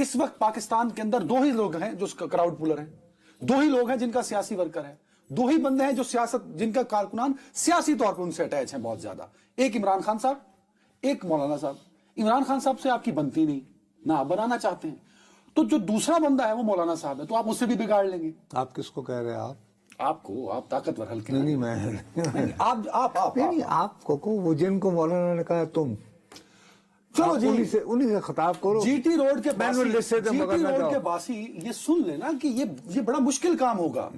اس وقت پاکستان کے اندر 2 ہی لوگ ہیں جو کراؤڈ پولر ہیں، 2 ہی لوگ ہیں جن کا سیاسی ورکر ہے، 2 ہی بندے ہیں جو جن کا کارکنان سیاسی طور پر ان سے اٹیچ ہیں بہت زیادہ، ایک عمران خان صاحب، ایک مولانا صاحب۔ عمران خان صاحب سے آپ کی بنتی نہیں، نہ آپ بنانا چاہتے ہیں، تو جو دوسرا بندہ ہے وہ مولانا صاحب ہے، تو آپ اس سے بھی بگاڑ لیں گے۔ آپ کس کو کہہ رہے ہیں؟ آپ طاقتور ہلکے نہیں میں آپ کو وہ جن کو مولانا نے کہا تم، چلو جی انہی سے خطاب کرو۔ جی ٹی روڈ کے باسی یہ سن لینا کہ یہ بڑا مشکل کام ہوگا۔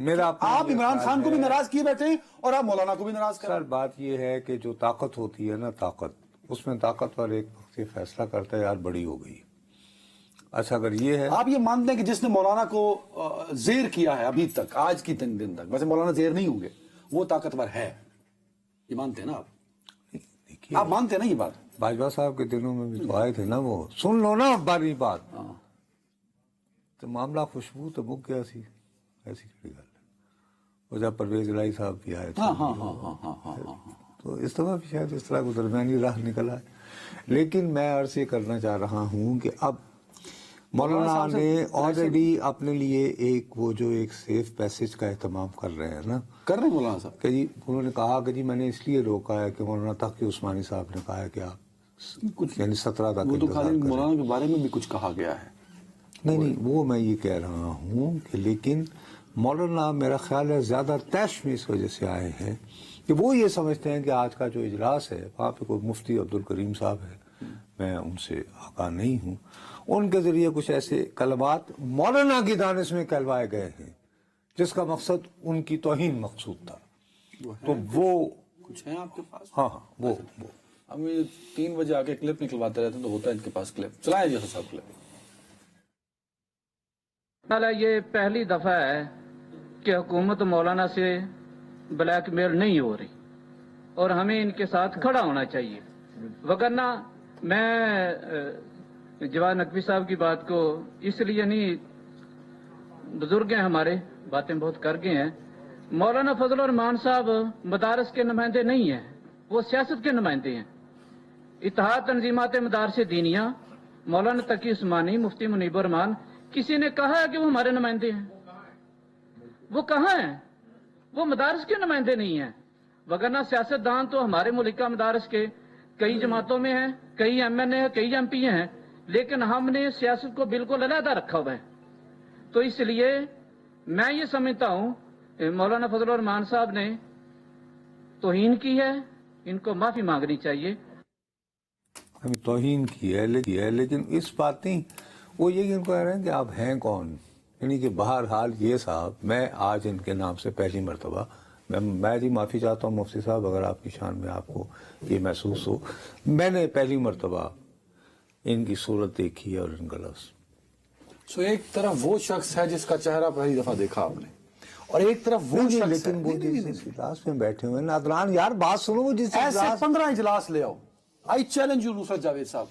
آپ عمران خان کو بھی ناراض کیے بیٹھے ہیں اور آپ مولانا کو بھی ناراض کر رہے ہیں۔ سر بات یہ ہے کہ جو طاقت ہوتی ہے نا، طاقت اس میں طاقتور ایک وقت یہ فیصلہ کرتا ہے یار بڑی ہو گئی۔ اچھا اگر یہ ہے، آپ یہ مانتے ہیں کہ جس نے مولانا کو زیر کیا ہے ابھی تک، آج کی دن تک، ویسے مولانا زیر نہیں ہوں گے، وہ طاقتور ہے، یہ مانتے ہیں نا آپ؟ آپ مانتے ہیں نا یہ بات؟ باجوہ صاحب کے دنوں میں بھی تو آئے تھے نا، وہ سن لو نا باری بات، تو معاملہ خوشبو تو مک گیا سی، ایسی کڑی گل ہے۔ اور جب پرویز الہی صاحب بھی آئے تھے تو اس طرح بھی شاید اس طرح کو درمیانی راہ نکلا ہے۔ لیکن میں عرض یہ کرنا چاہ رہا ہوں کہ اب مولانا نے آلریڈی اپنے لیے ایک سیف پیسج کا اہتمام کر رہے ہیں نا، کر رہے ہیں مولانا صاحب کہ جی انہوں نے کہا کہ جی میں نے اس لیے روکا ہے کہ مولانا تقی عثمانی صاحب نے کہا ہے کہ آپ یعنی 17 تک وہ تو خالی انتظار کریں۔ مولانا کے بارے میں بھی کچھ کہا گیا ہے۔ نہیں وہ میں یہ کہہ رہا ہوں کہ لیکن مولانا میرا خیال ہے زیادہ طیش میں اس وجہ سے آئے ہیں کہ وہ یہ سمجھتے ہیں کہ آج کا جو اجلاس ہے وہاں پہ کوئی مفتی عبدالکریم صاحب ہے، میں ان سے آگاہ نہیں ہوں، ان کے ذریعے کچھ ایسے کلمات مولانا کی دانش میں کہلوائے گئے ہیں جس کا مقصد ان کی توہین مقصود تھا، تو وہ کچھ ہیں آپ کے پاس؟ ہاں وہ ہم 3 بجے آ کے کلپ نکلواتے رہتے ہیں تو ہوتا ہے ان کے پاس کلپ، چلائیں جی صاحب کلپ۔ یہ پہلی دفعہ ہے کہ حکومت مولانا سے بلیک میل نہیں ہو رہی اور ہمیں ان کے ساتھ کھڑا ہونا چاہیے، وگرنہ میں جواد نقوی صاحب کی بات کو اس لیے نہیں، بزرگ ہیں ہمارے، باتیں بہت کر گئے ہیں، مولانا فضل الرحمان صاحب مدارس کے نمائندے نہیں ہیں، وہ سیاست کے نمائندے ہیں۔ اتحاد تنظیمات مدارس دینیہ، مولانا تقی عثمانی، مفتی منیب الرحمان، کسی نے کہا ہے کہ وہ ہمارے نمائندے ہیں؟ وہ کہاں ہیں؟ وہ مدارس کے نمائندے نہیں ہیں، وگرنہ سیاست دان تو ہمارے ملک کا مدارس کے کئی جماعتوں میں ہیں، کئی ایم این اے ہیں، کئی ایم پی ہیں، لیکن ہم نے سیاست کو بالکل علیحدہ رکھا ہوا ہے۔ تو اس لیے میں یہ سمجھتا ہوں کہ مولانا فضل الرحمان صاحب نے توہین کی ہے، ان کو معافی مانگنی چاہیے۔ ہمیں توہین کی ہے لیکن اس بات نہیں، وہ یہ کہہ رہے ہیں کہ آپ ہیں کون، یعنی کہ بہرحال یہ صاحب، میں آج ان کے نام سے پہلی مرتبہ میں جی معافی چاہتا ہوں مفتی صاحب اگر آپ کی شان میں آپ کو یہ محسوس ہو، میں نے پہلی مرتبہ ان کی صورت دیکھی ہے اور ان کا لفظ۔ سو ایک طرف وہ شخص ہے جس کا چہرہ پہلی دفعہ دیکھا آپ نے، اور ایک طرف وہ شخص ہے لیکن وہ جس اجلاس میں بیٹھے ہوئے نادران، یار بات سنو، وہ جس ایسے 15 اجلاس لے آؤ۔ آئی چیلنج یو نصرت جاوید صاحب،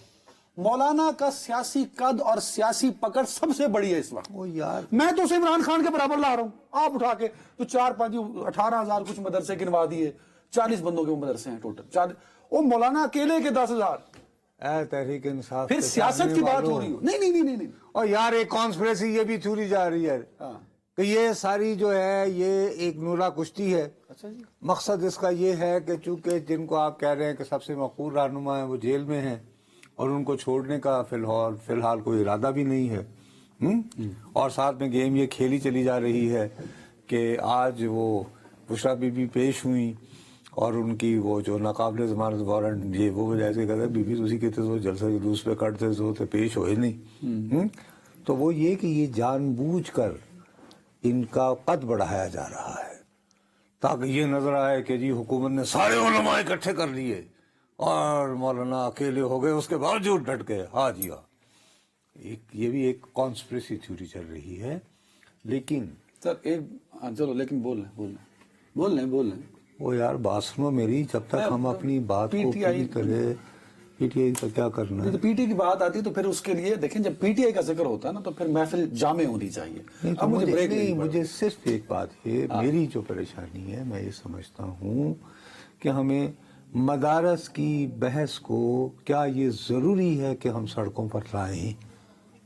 مولانا کا سیاسی قد اور سیاسی پکڑ سب سے بڑی ہے اس وقت۔ وہ یار میں تو اسے عمران خان کے برابر لا رہا ہوں، آپ اٹھا کے تو 18,000 کچھ مدرسے گنوا دیے، 40 بندوں کے مدرسے ہیں ٹوٹل، وہ مولانا اکیلے کے 10,000۔ اے تحریک انصاف پھر سیاست کی بات ہو رہی ہو، نہیں، اور یار ایک کانسپریسی یہ بھی چھوڑی جا رہی ہے کہ یہ ساری جو ہے یہ ایک نورا کشتی ہے۔ اچھا جی، مقصد اس کا یہ ہے کہ چونکہ جن کو آپ کہہ رہے ہیں کہ سب سے مقبول رہنما ہیں وہ جیل میں ہیں اور ان کو چھوڑنے کا فی الحال کوئی ارادہ بھی نہیں ہے، اور ساتھ میں گیم یہ کھیلی چلی جا رہی ہے کہ آج وہ بشرا بی بی پیش ہوئیں اور ان کی وہ جو ناقابل ضمانت وارنٹ یہ وہ جیسے کہتے ہیں بی بی تسی کہتے سو جلسہ جلوس پہ کٹتے سو تو پیش ہوئے نہیں، تو وہ یہ کہ یہ جان بوجھ کر ان کا قد بڑھایا جا رہا ہے تاکہ یہ نظر آئے کہ جی حکومت نے سارے علماء اکٹھے کر لیے اور مولانا اکیلے ہو گئے، اس کے باوجود ڈٹ گئے۔ ہاں جی ہاں، یہ بھی ایک کانسپریسی تھیوری چل رہی ہے۔ لیکن سر چلو لیکن بول لیں وہ یار بات سنو میری، جب تک ہم اپنی بات کو پوری کرے، پی ٹی آئی کا کیا کرنا ہے؟ تو پی ٹی آئی کی بات آتی ہے تو پھر اس کے لیے دیکھیں جب پی ٹی آئی کا ذکر ہوتا ہے نا تو پھر محفل جامع ہونی چاہیے۔ اب مجھے بریک نہیں، مجھے صرف ایک بات ہے، میری جو پریشانی ہے میں یہ سمجھتا ہوں کہ ہمیں مدارس کی بحث کو کیا یہ ضروری ہے کہ ہم سڑکوں پر لائیں؟